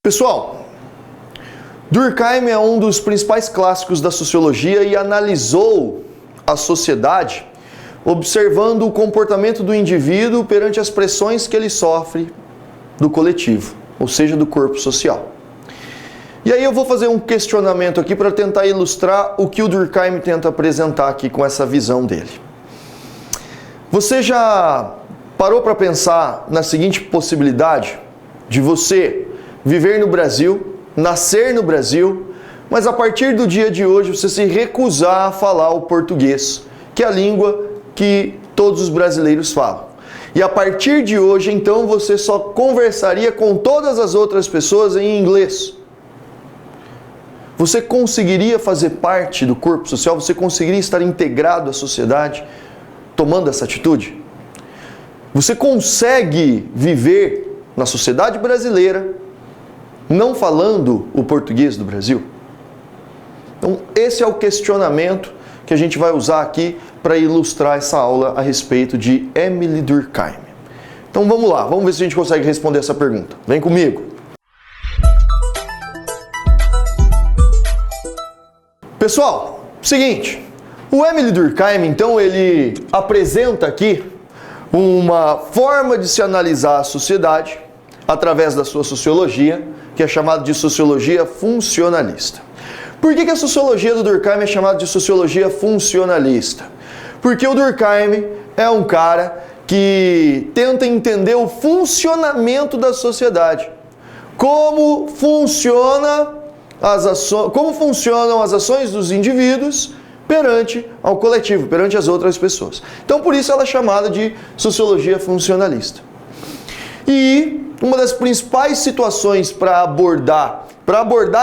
Pessoal, Durkheim é um dos principais clássicos da sociologia e analisou a sociedade observando o comportamento do indivíduo perante as pressões que ele sofre do coletivo, ou seja, do corpo social. E aí eu vou fazer um questionamento aqui para tentar ilustrar o que o Durkheim tenta apresentar aqui com essa visão dele. Você já parou para pensar na seguinte possibilidade de você viver no Brasil, nascer no Brasil, mas a partir do dia de hoje você se recusar a falar o português, que é a língua que todos os brasileiros falam. E a partir de hoje, então, você só conversaria com todas as outras pessoas em inglês. Você conseguiria fazer parte do corpo social? Você conseguiria estar integrado à sociedade tomando essa atitude? Você consegue viver na sociedade brasileira não falando o português do Brasil? Então, esse é o questionamento que a gente vai usar aqui para ilustrar essa aula a respeito de Émile Durkheim. Então vamos lá, vamos ver se a gente consegue responder essa pergunta. Vem comigo! Pessoal, seguinte, o Émile Durkheim, então, ele apresenta aqui uma forma de se analisar a sociedade através da sua sociologia, que é chamada de sociologia funcionalista. Por que a sociologia do Durkheim é chamada de sociologia funcionalista? Porque o Durkheim é um cara que tenta entender o funcionamento da sociedade. Como funcionam as ações dos indivíduos perante ao coletivo, perante as outras pessoas. Então, por isso ela é chamada de sociologia funcionalista. E uma das principais situações para abordar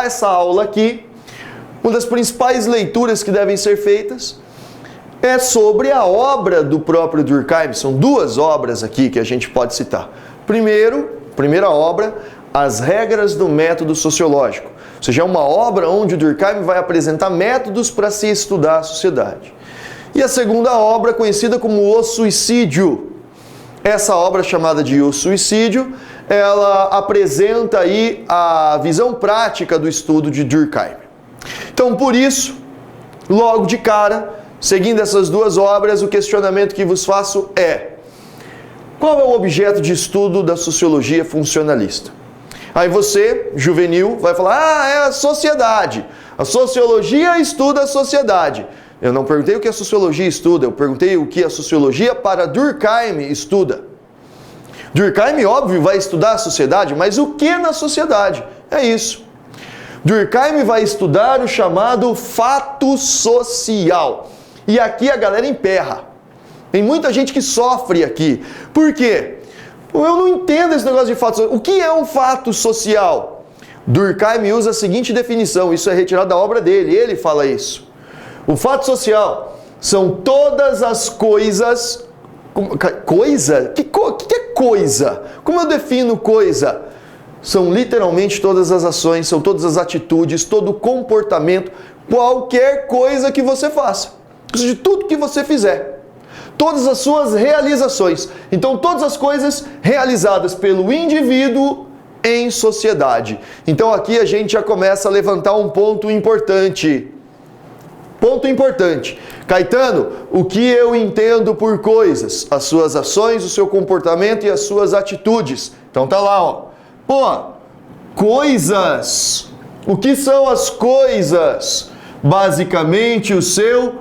essa aula aqui, uma das principais leituras que devem ser feitas é sobre a obra do próprio Durkheim. São duas obras aqui que a gente pode citar. Primeira obra, As Regras do Método Sociológico. Ou seja, é uma obra onde o Durkheim vai apresentar métodos para se estudar a sociedade. E a segunda obra, conhecida como O Suicídio. Essa obra, chamada de O Suicídio, ela apresenta aí a visão prática do estudo de Durkheim. Então, por isso, logo de cara, seguindo essas duas obras, o questionamento que vos faço é: qual é o objeto de estudo da sociologia funcionalista? Aí você, juvenil, vai falar: é a sociedade. A sociologia estuda a sociedade. Eu não perguntei o que a sociologia estuda, eu perguntei o que a sociologia para Durkheim estuda. Durkheim, óbvio, vai estudar a sociedade, mas o que na sociedade? É isso. Durkheim vai estudar o chamado fato social. E aqui a galera emperra. Tem muita gente que sofre aqui. Por quê? Eu não entendo esse negócio de fato social. O que é um fato social? Durkheim usa a seguinte definição, isso é retirado da obra dele, ele fala isso. O fato social são todas as coisas... Coisa? O que é coisa? Como eu defino coisa? São literalmente todas as ações, são todas as atitudes, todo o comportamento, qualquer coisa que você faça. Ou seja, tudo que você fizer. Todas as suas realizações. Então, todas as coisas realizadas pelo indivíduo em sociedade. Então, aqui a gente já começa a levantar um ponto importante. Ponto importante. Caetano, o que eu entendo por coisas? As suas ações, o seu comportamento e as suas atitudes. Então tá lá, ó. Pô, coisas. O que são as coisas? Basicamente o seu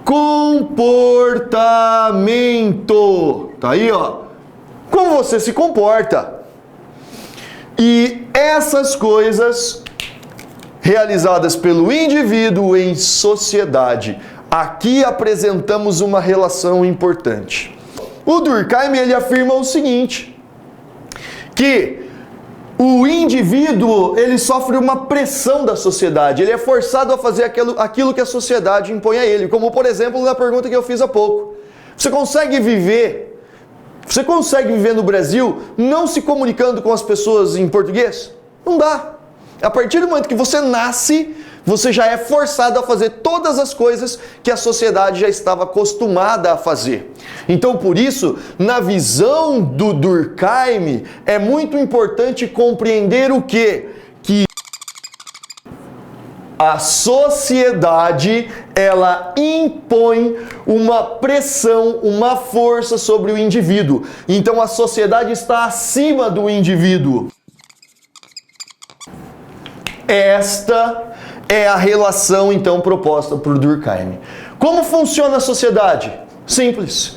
comportamento. Tá aí, ó. Como você se comporta. E essas coisas realizadas pelo indivíduo em sociedade. Aqui apresentamos uma relação importante. O Durkheim, ele afirma o seguinte, que o indivíduo, ele sofre uma pressão da sociedade, ele é forçado a fazer aquilo que a sociedade impõe a ele, como por exemplo na pergunta que eu fiz há pouco. Você consegue viver no Brasil não se comunicando com as pessoas em português? Não dá. A partir do momento que você nasce, você já é forçado a fazer todas as coisas que a sociedade já estava acostumada a fazer. Então, por isso, na visão do Durkheim, é muito importante compreender o quê? Que a sociedade, ela impõe uma pressão, uma força sobre o indivíduo. Então, a sociedade está acima do indivíduo. Esta é a relação, então, proposta por Durkheim. Como funciona a sociedade? Simples.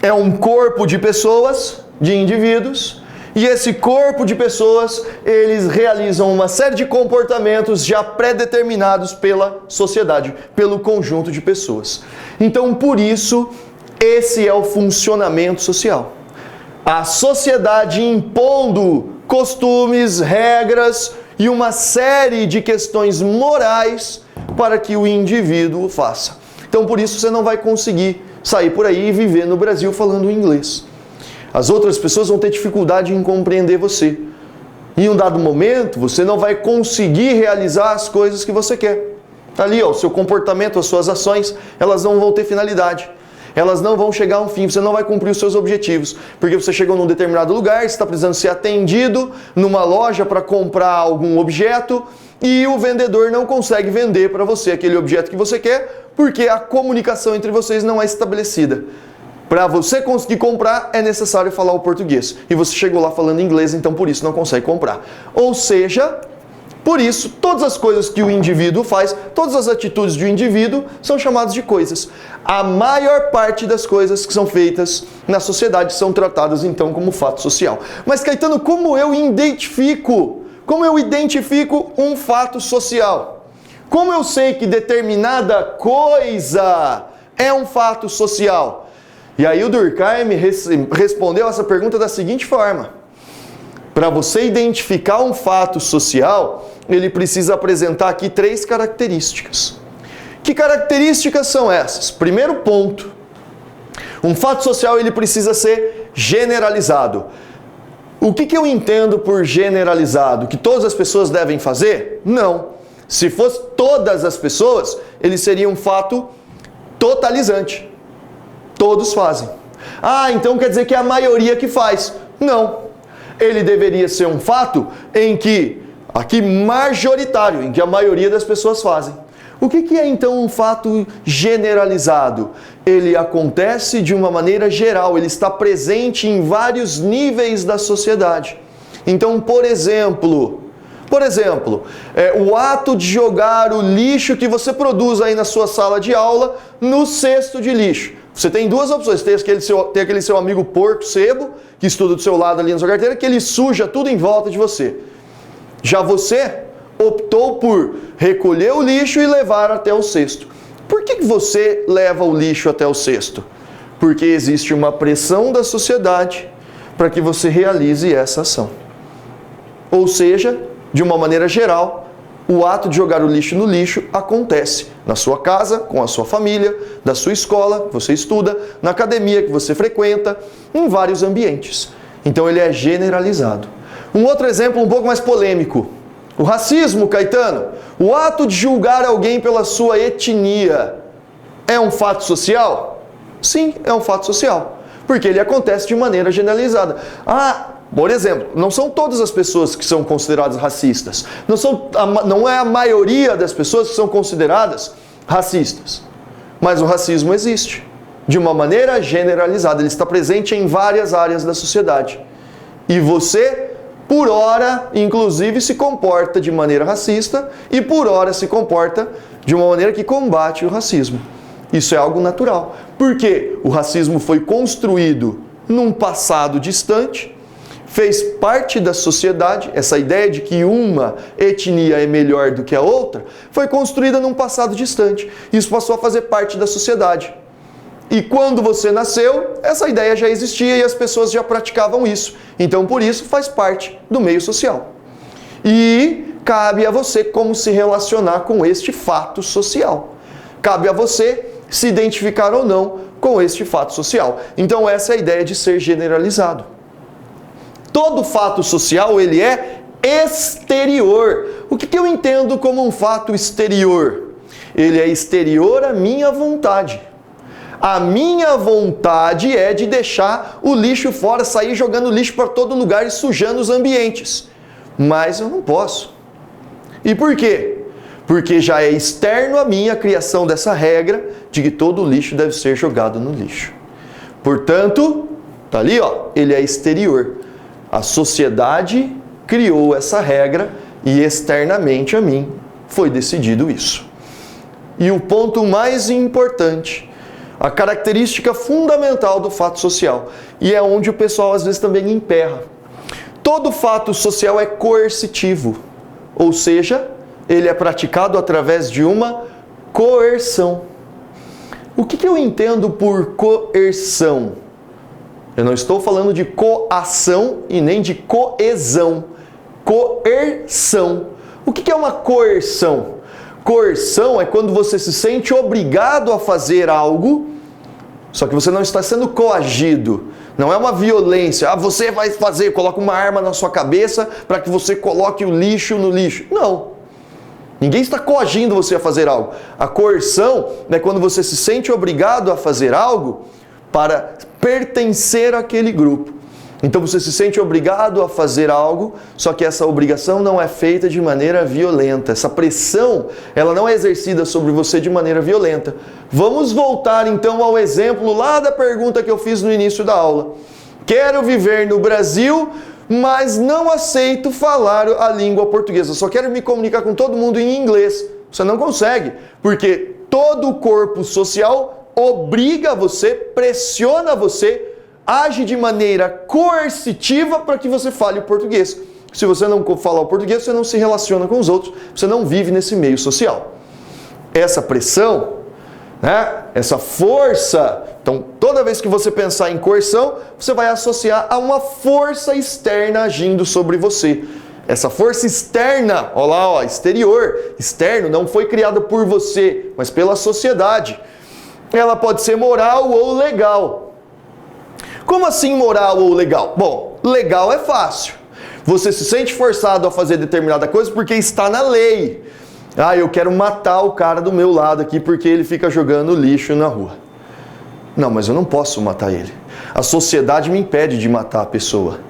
É um corpo de pessoas, de indivíduos, e esse corpo de pessoas, eles realizam uma série de comportamentos já pré-determinados pela sociedade, pelo conjunto de pessoas. Então, por isso, esse é o funcionamento social. A sociedade impondo costumes, regras e uma série de questões morais para que o indivíduo faça. Então, por isso, você não vai conseguir sair por aí e viver no Brasil falando inglês. As outras pessoas vão ter dificuldade em compreender você. Em um dado momento, você não vai conseguir realizar as coisas que você quer. Ali, ó, o seu comportamento, as suas ações, elas não vão ter finalidade. Elas não vão chegar a um fim, você não vai cumprir os seus objetivos. Porque você chegou num determinado lugar, você está precisando ser atendido numa loja para comprar algum objeto e o vendedor não consegue vender para você aquele objeto que você quer porque a comunicação entre vocês não é estabelecida. Para você conseguir comprar, é necessário falar o português. E você chegou lá falando inglês, então por isso não consegue comprar. Ou seja, por isso, todas as coisas que o indivíduo faz, todas as atitudes do indivíduo são chamadas de coisas. A maior parte das coisas que são feitas na sociedade são tratadas então como fato social. Mas, Caetano, como eu identifico um fato social? Como eu sei que determinada coisa é um fato social? E aí o Durkheim respondeu essa pergunta da seguinte forma: para você identificar um fato social, ele precisa apresentar aqui 3 características. Que características são essas? Primeiro ponto, um fato social ele precisa ser generalizado. O que eu entendo por generalizado? Que todas as pessoas devem fazer? Não. Se fosse todas as pessoas, ele seria um fato totalizante. Todos fazem. Ah, então quer dizer que é a maioria que faz. Não. Ele deveria ser um fato em que, aqui majoritário, em que a maioria das pessoas fazem. O que é então um fato generalizado? Ele acontece de uma maneira geral, ele está presente em vários níveis da sociedade. Então, por exemplo, o ato de jogar o lixo que você produz aí na sua sala de aula no cesto de lixo. Você tem 2 opções, tem aquele seu amigo porco sebo, que estuda do seu lado ali na sua carteira, que ele suja tudo em volta de você. Já você optou por recolher o lixo e levar até o cesto. Por que você leva o lixo até o cesto? Porque existe uma pressão da sociedade para que você realize essa ação. Ou seja, de uma maneira geral, o ato de jogar o lixo no lixo acontece na sua casa, com a sua família, da sua escola, que você estuda, na academia que você frequenta, em vários ambientes. Então ele é generalizado. Um outro exemplo um pouco mais polêmico. O racismo, Caetano. O ato de julgar alguém pela sua etnia é um fato social? Sim, é um fato social. Porque ele acontece de maneira generalizada. Por exemplo, não são todas as pessoas que são consideradas racistas. Não é a maioria das pessoas que são consideradas racistas. Mas o racismo existe. De uma maneira generalizada. Ele está presente em várias áreas da sociedade. E você, por hora, inclusive, se comporta de maneira racista e por hora se comporta de uma maneira que combate o racismo. Isso é algo natural. Porque o racismo foi construído num passado distante, fez parte da sociedade, essa ideia de que uma etnia é melhor do que a outra, foi construída num passado distante. Isso passou a fazer parte da sociedade. E quando você nasceu, essa ideia já existia e as pessoas já praticavam isso. Então, por isso, faz parte do meio social. E cabe a você como se relacionar com este fato social. Cabe a você se identificar ou não com este fato social. Então, essa é a ideia de ser generalizado. Todo fato social, ele é exterior. o que eu entendo como um fato exterior? Ele é exterior à minha vontade. A minha vontade é de deixar o lixo fora, sair jogando lixo para todo lugar e sujando os ambientes. Mas eu não posso. E por quê? Porque já é externo a mim a criação dessa regra de que todo lixo deve ser jogado no lixo. Portanto, tá ali, ó, ele é exterior. A sociedade criou essa regra e externamente a mim foi decidido isso. E o ponto mais importante, a característica fundamental do fato social, e é onde o pessoal às vezes também emperra. Todo fato social é coercitivo, ou seja, ele é praticado através de uma coerção. O que eu entendo por coerção? Eu não estou falando de coação e nem de coesão. Coerção. O que é uma coerção? Coerção é quando você se sente obrigado a fazer algo, só que você não está sendo coagido. Não é uma violência. Ah, você vai fazer, coloca uma arma na sua cabeça para que você coloque o lixo no lixo. Não. Ninguém está coagindo você a fazer algo. A coerção é quando você se sente obrigado a fazer algo para pertencer àquele grupo. Então você se sente obrigado a fazer algo, só que essa obrigação não é feita de maneira violenta. Essa pressão, ela não é exercida sobre você de maneira violenta. Vamos voltar então ao exemplo lá da pergunta que eu fiz no início da aula. Quero viver no Brasil, mas não aceito falar a língua portuguesa. Só quero me comunicar com todo mundo em inglês. Você não consegue, porque todo o corpo social obriga você, pressiona você, age de maneira coercitiva para que você fale o português. Se você não falar o português, você não se relaciona com os outros, você não vive nesse meio social. Essa pressão, né, essa força, então toda vez que você pensar em coerção, você vai associar a uma força externa agindo sobre você. Essa força externa, olha lá, ó, exterior, externo, não foi criada por você, mas pela sociedade. Ela pode ser moral ou legal. Como assim moral ou legal? Bom, legal é fácil. Você se sente forçado a fazer determinada coisa porque está na lei. Ah, eu quero matar o cara do meu lado aqui porque ele fica jogando lixo na rua. Não, mas eu não posso matar ele. A sociedade me impede de matar a pessoa.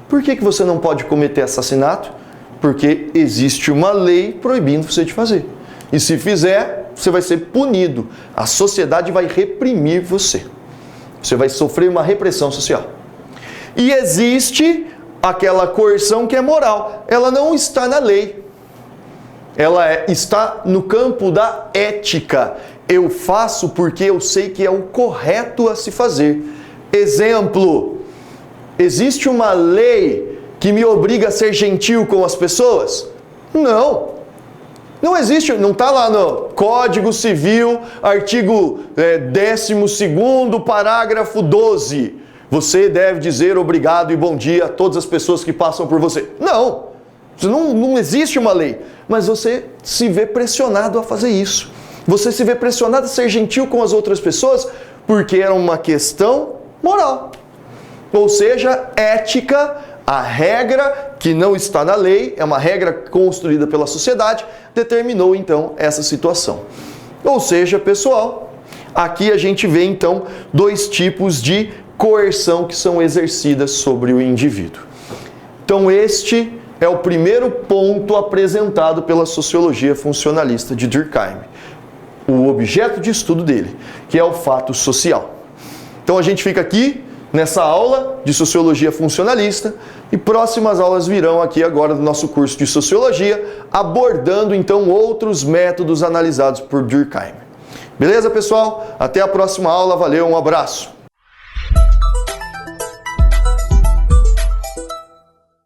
Por que você não pode cometer assassinato? Porque existe uma lei proibindo você de fazer. E se fizer, você vai ser punido. A sociedade vai reprimir você. Você vai sofrer uma repressão social. E existe aquela coerção que é moral. Ela não está na lei. Ela está no campo da ética. Eu faço porque eu sei que é o correto a se fazer. Exemplo, existe uma lei que me obriga a ser gentil com as pessoas? Não. Não existe, não está lá no Código Civil, artigo 12º, parágrafo 12. Você deve dizer obrigado e bom dia a todas as pessoas que passam por você. Não, não existe uma lei. Mas você se vê pressionado a fazer isso. Você se vê pressionado a ser gentil com as outras pessoas porque era uma questão moral. Ou seja, ética, a regra que não está na lei, é uma regra construída pela sociedade, determinou então essa situação. Ou seja, pessoal, aqui a gente vê então dois tipos de coerção que são exercidas sobre o indivíduo. Então este é o primeiro ponto apresentado pela sociologia funcionalista de Durkheim. O objeto de estudo dele, que é o fato social. Então a gente fica aqui nessa aula de Sociologia Funcionalista e próximas aulas virão aqui agora do nosso curso de Sociologia, abordando então outros métodos analisados por Durkheim. Beleza, pessoal? Até a próxima aula, valeu, um abraço!